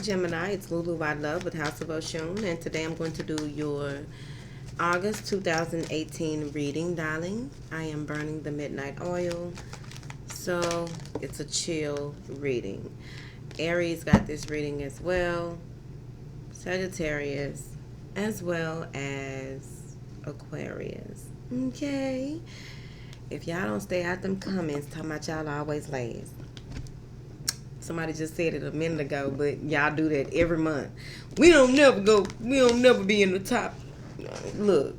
Gemini. It's Lulu I Love with House of Oshun, and today I'm going to do your August 2018 reading, darling. I am burning the midnight oil, so it's a chill reading. Aries got this reading as well, Sagittarius, as well as Aquarius. Okay. If y'all don't stay out them comments talking about y'all always last. Somebody just said it a minute ago, but y'all do that every month. We don't never be in the top. Look,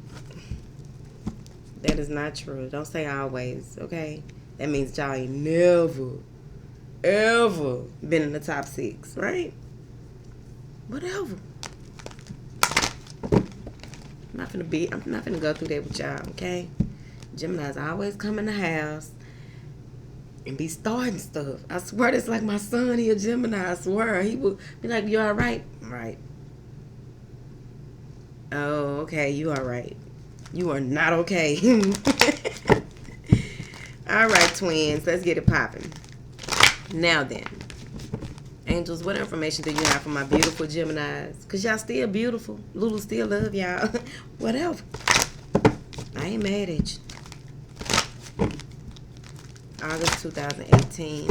that is not true. Don't say always, okay? That means y'all ain't never, ever been in the top 6, right? Whatever. I'm not finna go through that with y'all, okay? Gemini's always come in the house and be starting stuff. I swear that's like my son. He a Gemini. I swear. He will be like, you all right? Right. Oh, okay. You all right. You are not okay. All right, twins. Let's get it popping. Now then. Angels, what information do you have for my beautiful Geminis? Because y'all still beautiful. Lulu still love y'all. Whatever. I ain't mad at you. August 2018.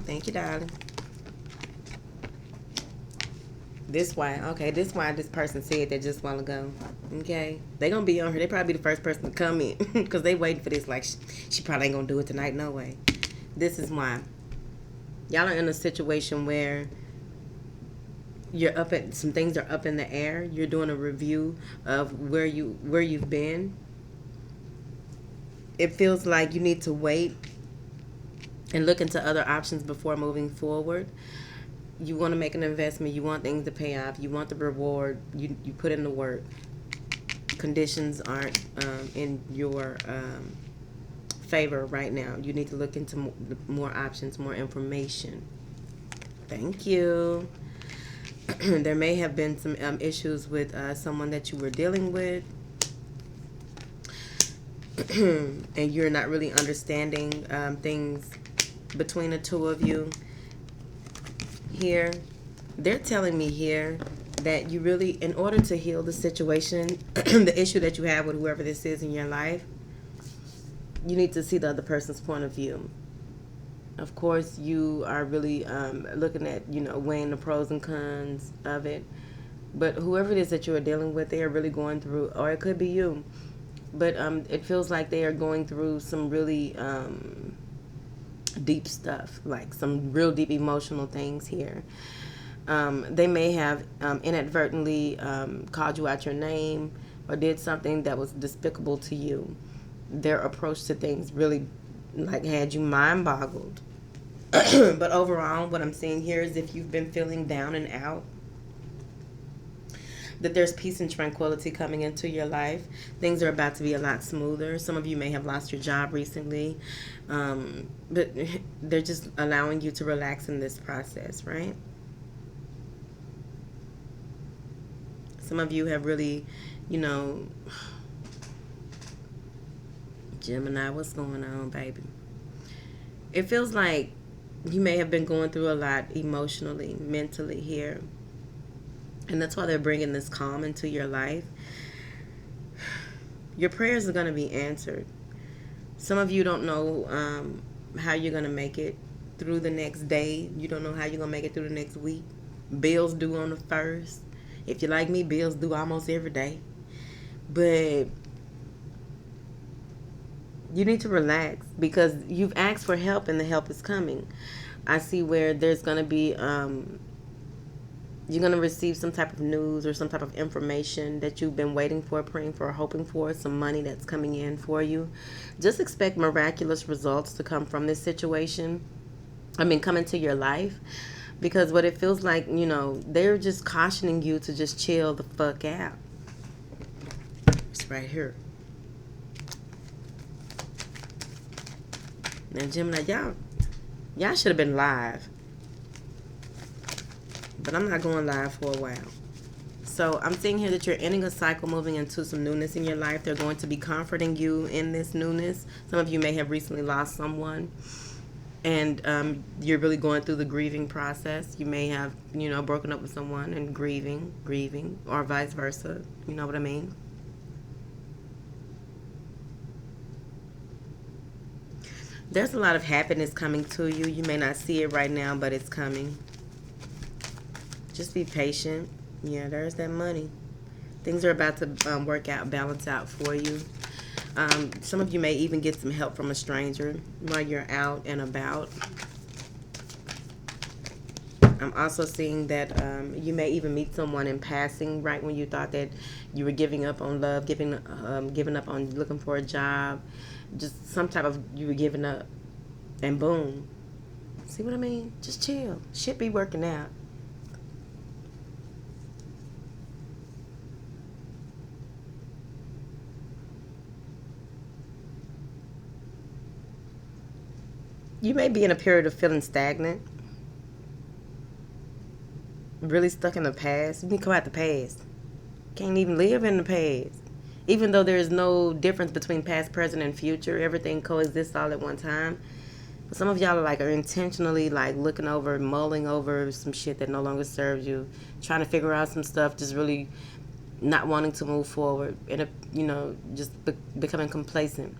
Thank you, darling. This why this person said that just a while ago. Okay? They gonna be on here. They probably be the first person to come in. Because they waiting for this like she probably ain't gonna do it tonight. No way. This is why. Y'all are in a situation where you're some things are up in the air. You're doing a review of where you've been. It feels like you need to wait and look into other options before moving forward. You want to make an investment. You want things to pay off. You want the reward. You put in the work. Conditions aren't in your favor right now. You need to look into more options, more information. Thank you. There may have been some issues with someone that you were dealing with. And you're not really understanding things between the two of you here. They're telling me here that you really, in order to heal the situation, the issue that you have with whoever this is in your life, you need to see the other person's point of view. Of course, you are really looking at, weighing the pros and cons of it. But whoever it is that you are dealing with, they are really going through, or it could be you. But it feels like they are going through some really deep stuff, like some real deep emotional things here. They may have inadvertently called you out your name or did something that was despicable to you. Their approach to things really had you mind boggled. But overall, what I'm seeing here is if you've been feeling down and out, that there's peace and tranquility coming into your life. Things are about to be a lot smoother. Some of you may have lost your job recently, but they're just allowing you to relax in this process, right? Some of you have really, Gemini, what's going on, baby? It feels like you may have been going through a lot emotionally, mentally here. And that's why they're bringing this calm into your life. Your prayers are going to be answered. Some of you don't know how you're going to make it through the next day. You don't know how you're going to make it through the next week. Bills due on the 1st. If you're like me, bills due almost every day. But you need to relax because you've asked for help and the help is coming. I see where there's going to be... you're going to receive some type of news or some type of information that you've been waiting for, praying for, hoping for, some money that's coming in for you. Just expect miraculous results to come from this situation. Come into your life. Because what it feels like, they're just cautioning you to just chill the fuck out. It's right here. Now, Gemini, y'all should have been live. But I'm not going live for a while. So I'm seeing here that you're ending a cycle, moving into some newness in your life. They're going to be comforting you in this newness. Some of you may have recently lost someone. And you're really going through the grieving process. You may have, broken up with someone and grieving, or vice versa. You know what I mean? There's a lot of happiness coming to you. You may not see it right now, but it's coming. Just be patient. Yeah, there's that money. Things are about to work out, balance out for you. Some of you may even get some help from a stranger while you're out and about. I'm also seeing that you may even meet someone in passing right when you thought that you were giving up on love, giving up on looking for a job, just some type of, you were giving up, and boom. See what I mean? Just chill. Shit be working out. You may be in a period of feeling stagnant, really stuck in the past. You need to come out the past. Can't even live in the past. Even though there is no difference between past, present, and future, everything coexists all at one time. But some of y'all are intentionally looking over, mulling over some shit that no longer serves you, trying to figure out some stuff, just really not wanting to move forward, and just becoming complacent.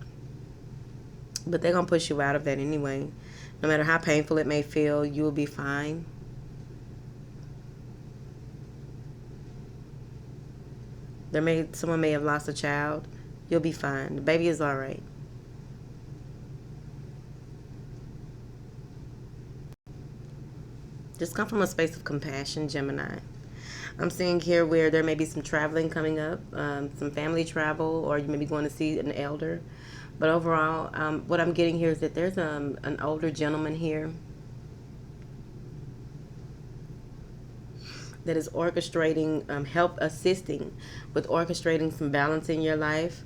But they're gonna push you out of that anyway. No matter how painful it may feel, you will be fine. Someone may have lost a child. You'll be fine. The baby is all right. Just come from a space of compassion, Gemini. I'm seeing here where there may be some traveling coming up, some family travel, or you may be going to see an elder. But overall, what I'm getting here is that there's an older gentleman here that is orchestrating, assisting with orchestrating some balance in your life.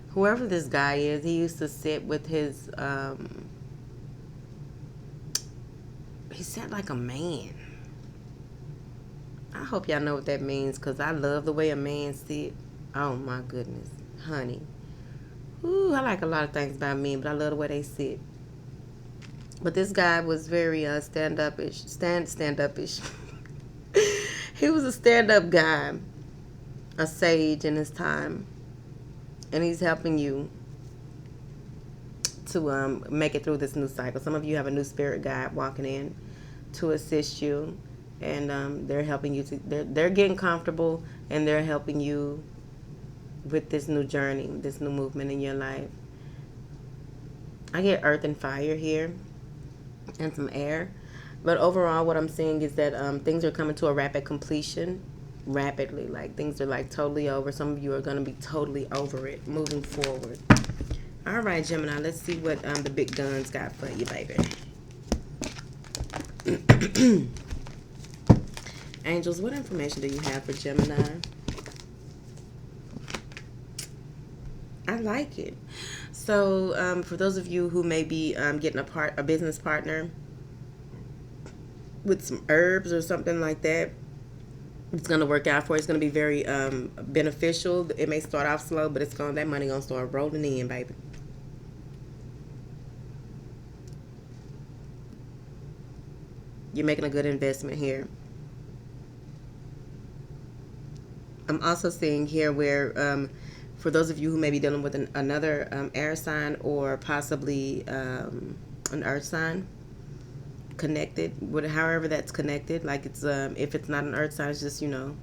Whoever this guy is, he used to sit with his, he sat like a man. I hope y'all know what that means, because I love the way a man sit. Oh my goodness, honey. Ooh, I like a lot of things about men, but I love the way they sit. But this guy was very stand-upish. He was a stand-up guy, a sage in his time, and he's helping you to make it through this new cycle. Some of you have a new spirit guide walking in to assist you, and they're helping you to. They're getting comfortable, and they're helping you with this new journey, this new movement in your life. I get earth and fire here, and some air. But overall, what I'm seeing is that things are coming to a rapid completion, rapidly. Things are totally over. Some of you are going to be totally over it, moving forward. All right, Gemini, let's see what the big guns got for you, baby. Angels, what information do you have for Gemini? I like it. So for those of you who may be getting a business partner with some herbs or something like that, it's going to work out for you. It's going to be very beneficial. It may start off slow, but that money going to start rolling in, baby. You're making a good investment here. I'm also seeing here where for those of you who may be dealing with another air sign, or possibly an earth sign connected, however that's connected, it's if it's not an earth sign, it's just y'all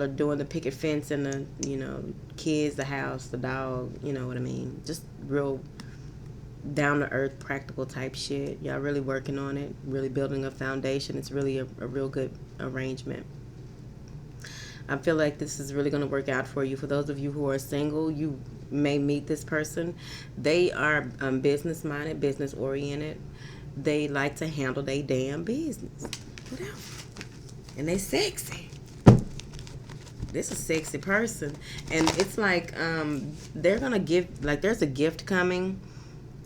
are doing the picket fence and the kids, the house, the dog, you know what I mean, just real down to earth, practical type shit. Y'all really working on it, really building a foundation. It's really a real good arrangement. I feel like this is really going to work out for you. For those of you who are single, you may meet this person. They are business minded, business oriented. They like to handle their damn business. Whatever. And they sexy. This is a sexy person. And it's they're going to give, there's a gift coming.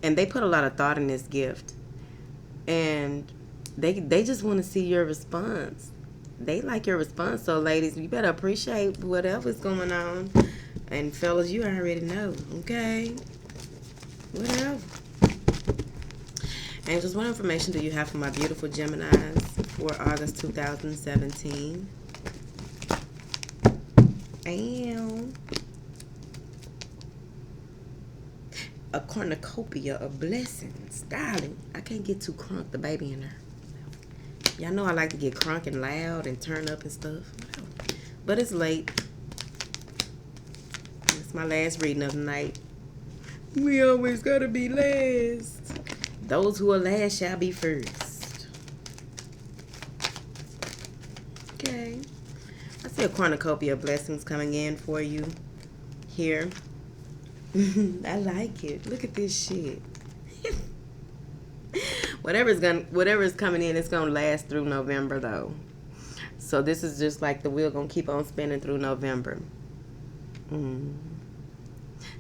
And they put a lot of thought in this gift. And they just want to see your response. They like your response. So, ladies, you better appreciate whatever's going on. And fellas, you already know, okay? Whatever. Angels, what information do you have for my beautiful Geminis for August 2017? And a cornucopia of blessings. Darling, I can't get too crunk, the baby in there. Y'all know I like to get crunk and loud and turn up and stuff. But it's late. It's my last reading of the night. We always gotta be last. Those who are last shall be first. Okay. I see a cornucopia of blessings coming in for you here. I like it. Look at this shit. Whatever's coming in, it's gonna last through November though. So this is just like the wheel gonna keep on spinning through November.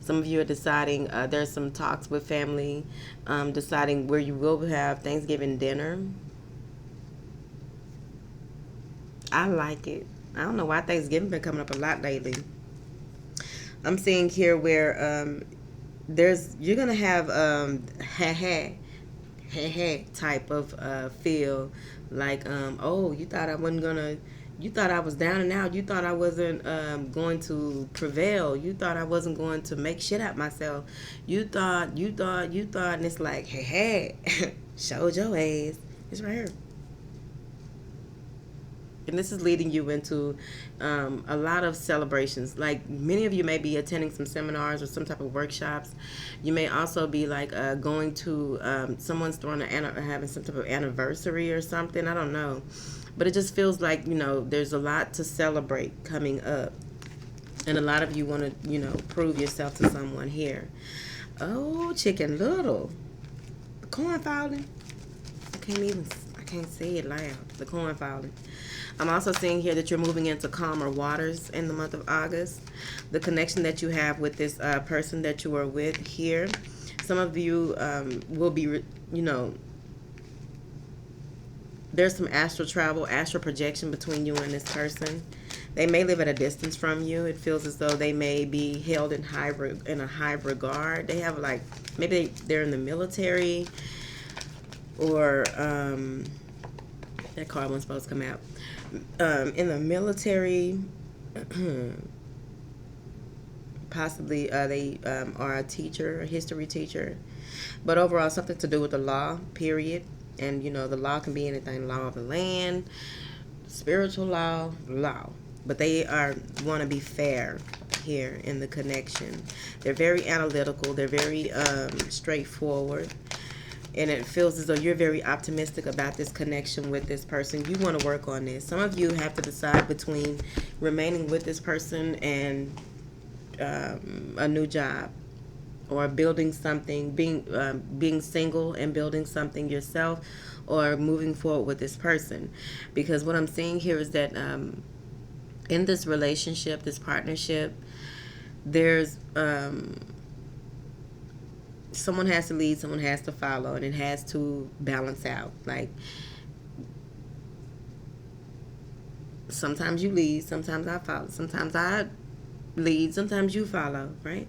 Some of you are deciding, there's some talks with family, deciding where you will have Thanksgiving dinner. I like it. I don't know why Thanksgiving been coming up a lot lately. I'm seeing here where you're going to have type of feel like, oh, you thought I wasn't going to, you thought I was down and out. You thought I wasn't going to prevail. You thought I wasn't going to make shit out myself. You thought, and it's like, hey, showed your ass. It's right here. And this is leading you into a lot of celebrations. Like many of you may be attending some seminars or some type of workshops. You may also be like going to someone's having some type of anniversary or something. I don't know. But it just feels like, there's a lot to celebrate coming up. And a lot of you want to, prove yourself to someone here. Oh, Chicken Little. The corn falling. I can't say it loud. The corn falling. I'm also seeing here that you're moving into calmer waters in the month of August. The connection that you have with this person that you are with here. Some of you will be, there's some astral travel, astral projection between you and this person. They may live at a distance from you. It feels as though they may be held in a high regard. They have maybe they're in the military, or that card wasn't supposed to come out. In the military, possibly they are a teacher, a history teacher, but overall something to do with the law, period. And, the law can be anything, law of the land, spiritual law. But they want to be fair here in the connection. They're very analytical. They're very straightforward. And it feels as though you're very optimistic about this connection with this person. You want to work on this. Some of you have to decide between remaining with this person and a new job, or building something, being single and building something yourself, or moving forward with this person. Because what I'm seeing here is that in this relationship, this partnership, there's someone has to lead, someone has to follow, and it has to balance out. Like, sometimes you lead, sometimes I follow, sometimes I lead, sometimes you follow, right?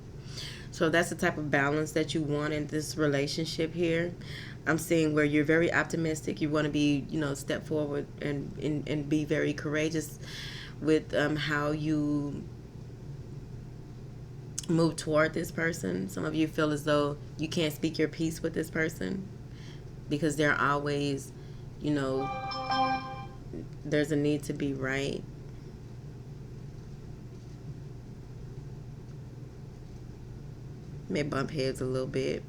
So that's the type of balance that you want in this relationship here. I'm seeing where you're very optimistic. You want to be, step forward and be very courageous with how you move toward this person. Some of you feel as though you can't speak your piece with this person because they're always, there's a need to be right. May bump heads a little bit.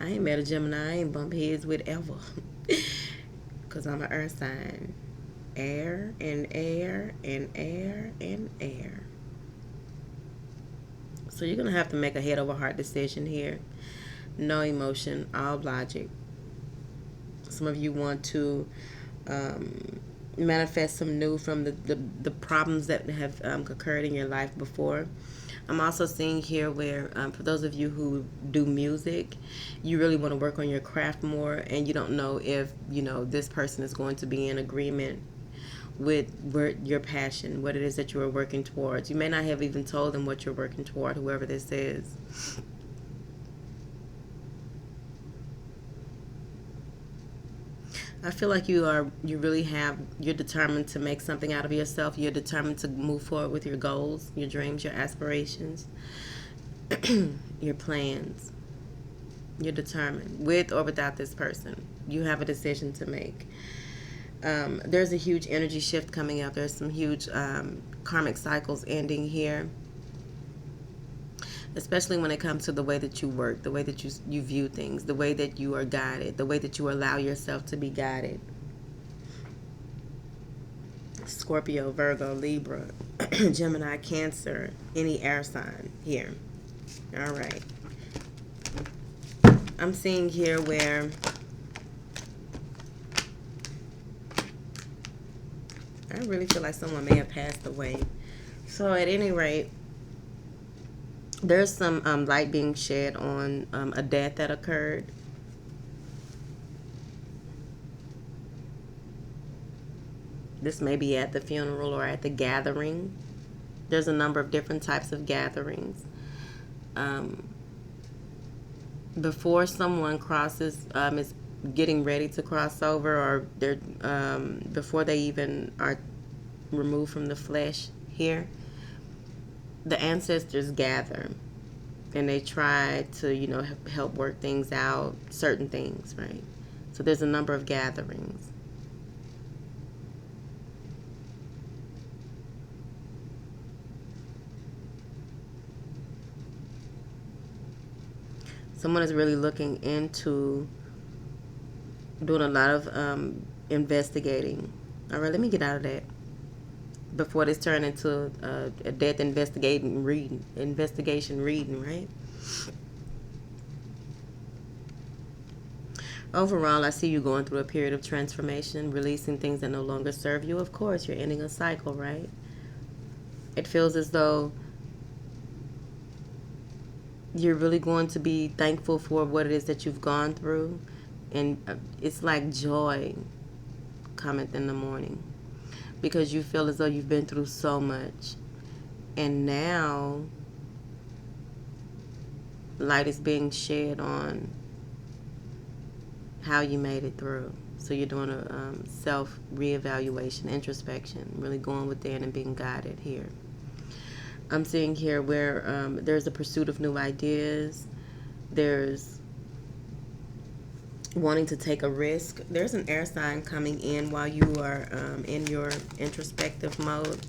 I ain't met a Gemini I ain't bump heads with ever. Because I'm an earth sign. Air and air and air and air. So you're going to have to make a head over heart decision here. No emotion, all logic. Some of you want to manifest some new from the problems that have occurred in your life before. I'm also seeing here where for those of you who do music, you really want to work on your craft more, and you don't know if, this person is going to be in agreement with your passion, what it is that you are working towards. You may not have even told them what you're working toward, whoever this is. I feel like you're determined to make something out of yourself. You're determined to move forward with your goals, your dreams, your aspirations, your plans. You're determined, with or without this person. You have a decision to make. There's a huge energy shift coming up. There's some huge karmic cycles ending here, especially when it comes to the way that you work, the way that you view things, the way that you are guided, the way that you allow yourself to be guided. Scorpio, Virgo, Libra, Gemini, Cancer, any air sign here. All right. I'm seeing here where I really feel like someone may have passed away. So at any rate, there's some light being shed on a death that occurred. This may be at the funeral or at the gathering. There's a number of different types of gatherings. Before someone crosses, is getting ready to cross over, or they're before they even are removed from the flesh here, the ancestors gather and they try to help work things out, certain things, right? So there's a number of gatherings. Someone is really looking into doing a lot of investigating. All right, let me get out of that before this turn into a death investigation reading, right? Overall, I see you going through a period of transformation, releasing things that no longer serve you. Of course, you're ending a cycle, right? It feels as though you're really going to be thankful for what it is that you've gone through. And it's like joy cometh in the morning, because you feel as though you've been through so much. And now light is being shed on how you made it through. So you're doing a self-reevaluation, introspection, really going within and being guided here. I'm seeing here where there's a pursuit of new ideas. There's wanting to take a risk. There's an air sign coming in while you are in your introspective mode.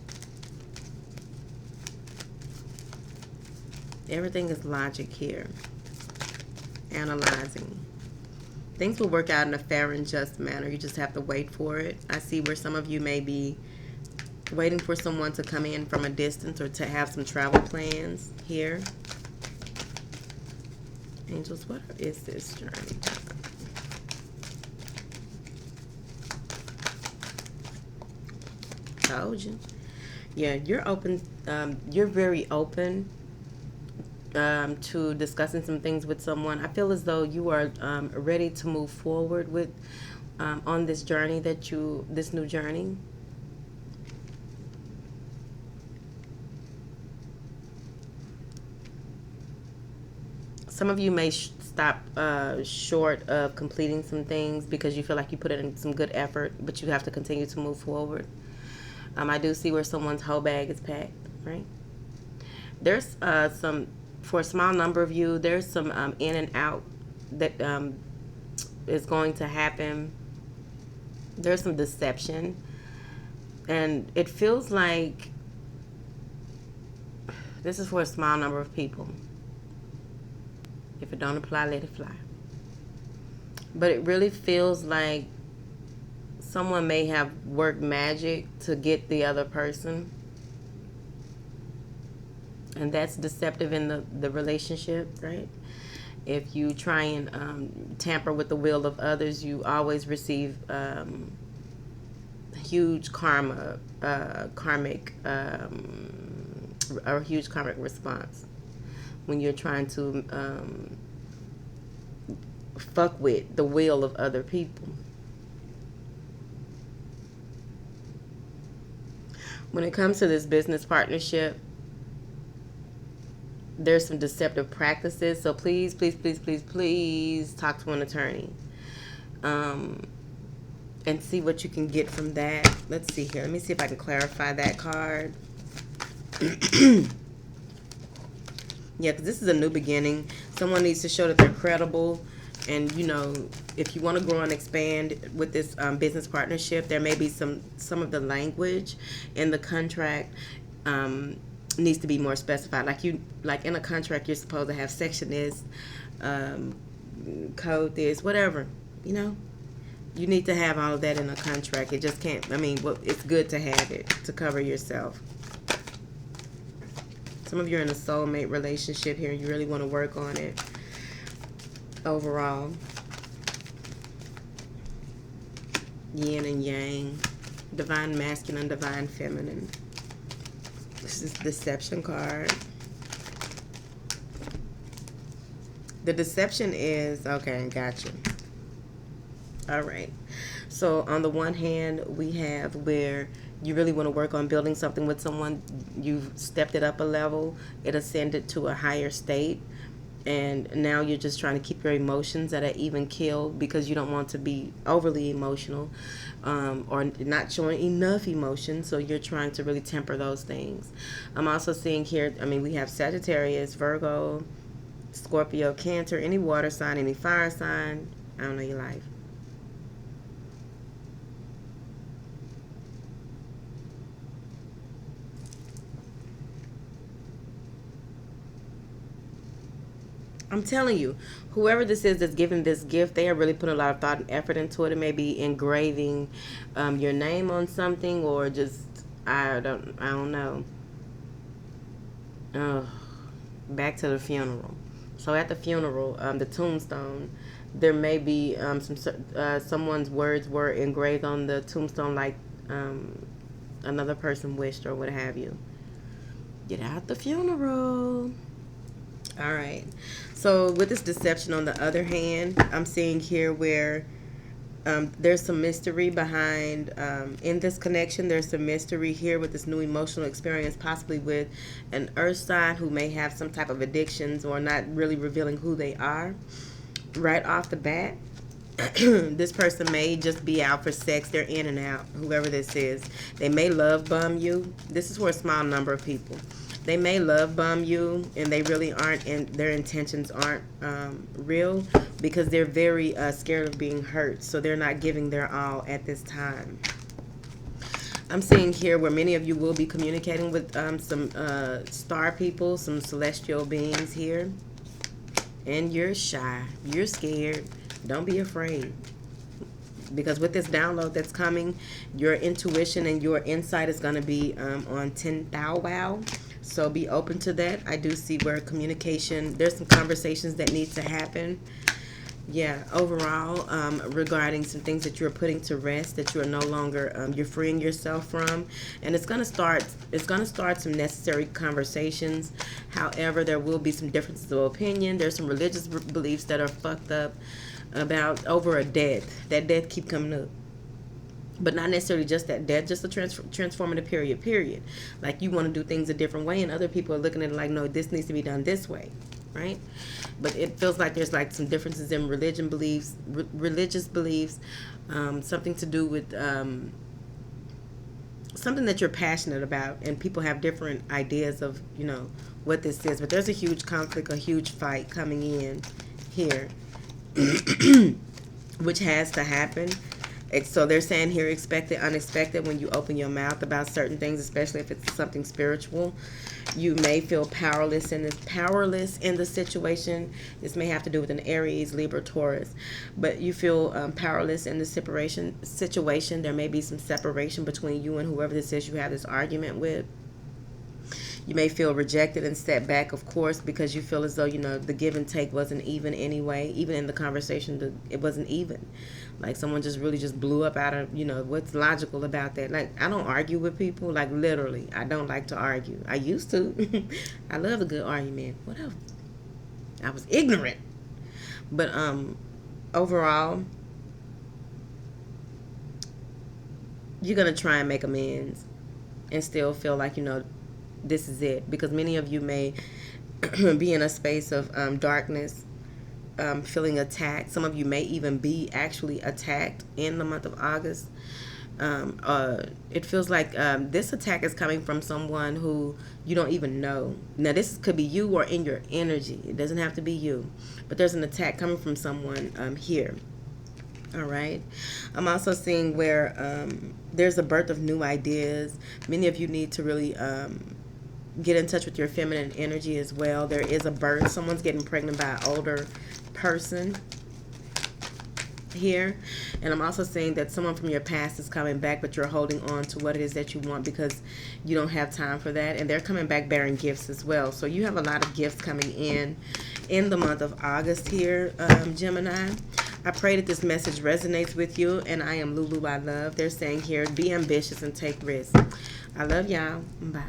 Everything is logic here. Analyzing. Things will work out in a fair and just manner. You just have to wait for it. I see where some of you may be waiting for someone to come in from a distance, or to have some travel plans here. Angels, what is this journey? Told you. Yeah, you're open. You're very open to discussing some things with someone. I feel as though you are ready to move forward with on this journey this new journey. Some of you may stop short of completing some things because you feel like you put in some good effort, but you have to continue to move forward. I do see where someone's whole bag is packed, right? There's for a small number of you, there's some in and out that is going to happen. There's some deception. And it feels like this is for a small number of people. If it don't apply, let it fly. But it really feels like someone may have worked magic to get the other person. And that's deceptive in the relationship, right? If you try and tamper with the will of others, you always receive huge karmic response when you're trying to fuck with the will of other people. When it comes to this business partnership, there's some deceptive practices. So please, please, please, please, please talk to an attorney. And see what you can get from that. Let's see here. Let me see if I can clarify that card. Yeah, because this is a new beginning. Someone needs to show that they're credible. And, you know, if you want to grow and expand with this business partnership, there may be some of the language in the contract needs to be more specified. Like in a contract, you're supposed to have section this, code this, whatever, you know. You need to have all of that in a contract. It just can't, I mean, well, it's good to have it to cover yourself. Some of you are in a soulmate relationship here. You really want to work on it overall. Yin and yang. Divine masculine, divine feminine. This is the deception card. The deception is, okay, gotcha. All right. So on the one hand, we have where you really want to work on building something with someone. You've stepped it up a level. It ascended to a higher state. And now you're just trying to keep your emotions at an even keel because you don't want to be overly emotional or not showing enough emotion. So you're trying to really temper those things. I'm also seeing here, I mean, we have Sagittarius, Virgo, Scorpio, Cancer, any water sign, any fire sign. I don't know your life. I'm telling you, whoever this is that's giving this gift, they are really putting a lot of thought and effort into it. It may be engraving your name on something, or just I don't know. Back to the funeral. So at the funeral, the tombstone, there may be someone's words were engraved on the tombstone, like another person wished or what have you. Get out the funeral. All right. So with this deception, on the other hand, I'm seeing here where there's some mystery behind, in this connection, there's some mystery here with this new emotional experience, possibly with an earth sign who may have some type of addictions or not really revealing who they are right off the bat. This person may just be out for sex. They're in and out, whoever this is. They may love bomb you. This is for a small number of people. They may love bomb you, and they really aren't, and their intentions aren't real because they're very scared of being hurt. So they're not giving their all at this time. I'm seeing here where many of you will be communicating with some star people, some celestial beings here. And you're shy. You're scared. Don't be afraid. Because with this download that's coming, your intuition and your insight is going to be on 10,000 wow. So be open to that. I do see where communication, there's some conversations that need to happen. Yeah, overall, regarding some things that you're putting to rest, that you are no longer, you're freeing yourself from. And it's going to start some necessary conversations. However, there will be some differences of opinion. There's some religious beliefs that are fucked up about over a death. That death keep coming up. But not necessarily just that death, just a transformative period. Like you want to do things a different way, and other people are looking at it like, no, this needs to be done this way, right? But it feels like there's like some differences in religious beliefs, something to do with something that you're passionate about, and people have different ideas of, you know, what this is. But there's a huge conflict, a huge fight coming in here, which has to happen. So they're saying here, expect the unexpected when you open your mouth about certain things, especially if it's something spiritual. You may feel powerless in the situation. This may have to do with an Aries, Libra, Taurus. But you feel powerless in the situation. There may be some separation between you and whoever this is you have this argument with. You may feel rejected and set back, of course, because you feel as though, you know, the give and take wasn't even anyway. Even in the conversation, it wasn't even. Like someone just really just blew up out of, you know, what's logical about that? Like, I don't argue with people. Like, literally, I don't like to argue. I used to. I love a good argument. Whatever. I was ignorant. But overall, you're going to try and make amends. and still feel like, this is it. Because many of you may be in a space of darkness, feeling attacked. Some of you may even be actually attacked in the month of August. It feels like this attack is coming from someone who you don't even know. Now, this could be you or in your energy. It doesn't have to be you. But there's an attack coming from someone here. All right. I'm also seeing where there's a birth of new ideas. Many of you need to really get in touch with your feminine energy as well. There is a birth. Someone's getting pregnant by an older person here. And I'm also seeing that someone from your past is coming back, but you're holding on to what it is that you want because you don't have time for that. And they're coming back bearing gifts as well. So you have a lot of gifts coming in the month of August here, Gemini. I pray that this message resonates with you. And I am Lulu I Love. They're saying here, be ambitious and take risks. I love y'all. Bye.